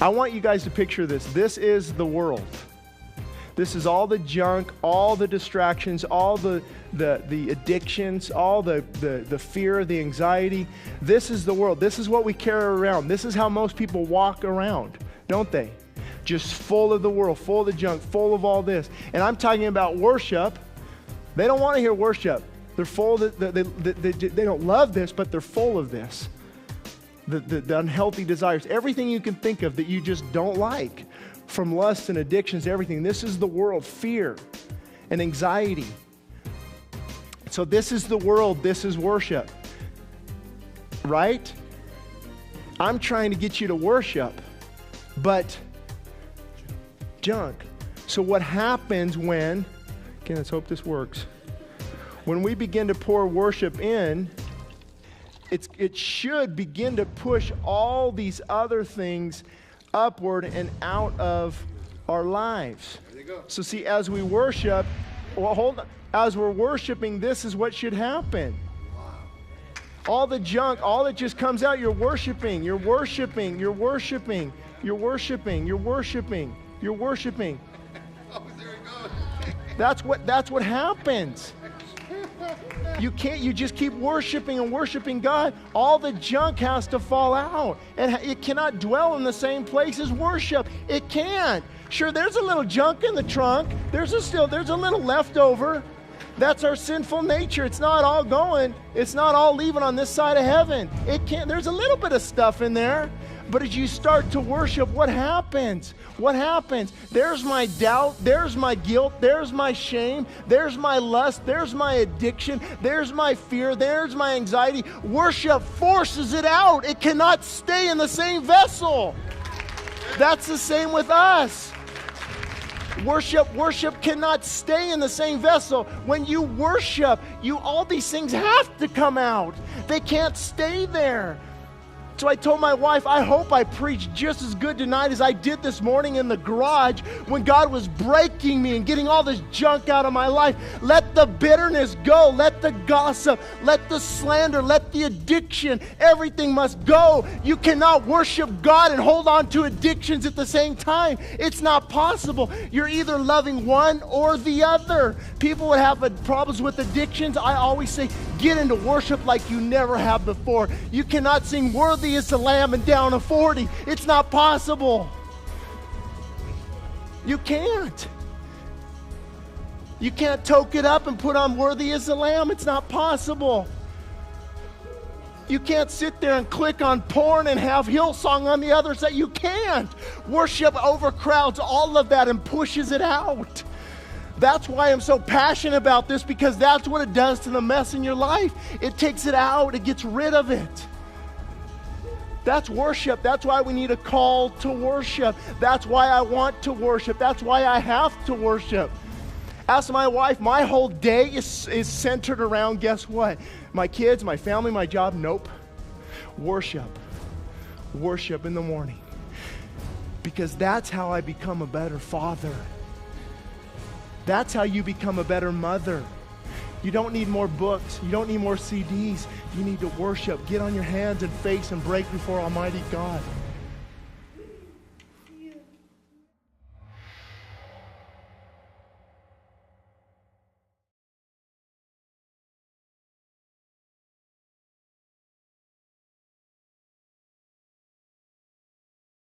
I want you guys to picture this. This is the world. This is all the junk, all the distractions, all the addictions, all the fear, the anxiety. This is the world. This is what we carry around. This is how most people walk around, don't they? Just full of the world, full of the junk, full of all this. And I'm talking about worship. They don't want to hear worship. They're full of they don't love this, but they're full of this. The unhealthy desires, everything you can think of that you just don't like, from lust and addictions, everything. This is the world, fear and anxiety. So this is the world, this is worship, right? I'm trying to get you to worship, but junk. So what happens when, okay, let's hope this works. When we begin to pour worship in, it should begin to push all these other things upward and out of our lives. There you go. So see, as we worship, as we're worshiping, this is what should happen. All the junk, all that just comes out, you're worshiping, you're worshiping, you're worshiping, you're worshiping, you're worshiping, you're worshiping. Oh, there it goes. That's what happens. You just keep worshiping and worshiping God. All the junk has to fall out. And it cannot dwell in the same place as worship. It can't. Sure, there's a little junk in the trunk. There's a little leftover. That's our sinful nature. It's not all going. It's not all leaving on this side of heaven. It can't. There's a little bit of stuff in there. But as you start to worship, what happens? What happens? There's my doubt. There's my guilt. There's my shame. There's my lust. There's my addiction. There's my fear. There's my anxiety. Worship forces it out. It cannot stay in the same vessel. That's the same with us. Worship cannot stay in the same vessel. When you worship, all these things have to come out. They can't stay there. So I told my wife, I hope I preached just as good tonight as I did this morning in the garage when God was breaking me and getting all this junk out of my life. Let the bitterness go. Let the gossip. Let the slander. Let the addiction. Everything must go. You cannot worship God and hold on to addictions at the same time. It's not possible. You're either loving one or the other. People would have problems with addictions. I always say, get into worship like you never have before. You cannot sing "Worthy is the Lamb" and down a 40. It's not possible. You can't. You can't toke it up and put on "Worthy is the Lamb." It's not possible. You can't sit there and click on porn and have Hillsong on the other side. You can't. Worship overcrowds all of that and pushes it out. That's why I'm so passionate about this, because that's what it does to the mess in your life. It takes it out. It gets rid of it. That's worship. That's why we need a call to worship. That's why I want to worship. That's why I have to worship. Ask my wife, my whole day is centered around, guess what? My kids, my family, my job. Nope. Worship. Worship in the morning. Because that's how I become a better father. That's how you become a better mother. You don't need more books. You don't need more CDs. You need to worship. Get on your hands and face and break before Almighty God.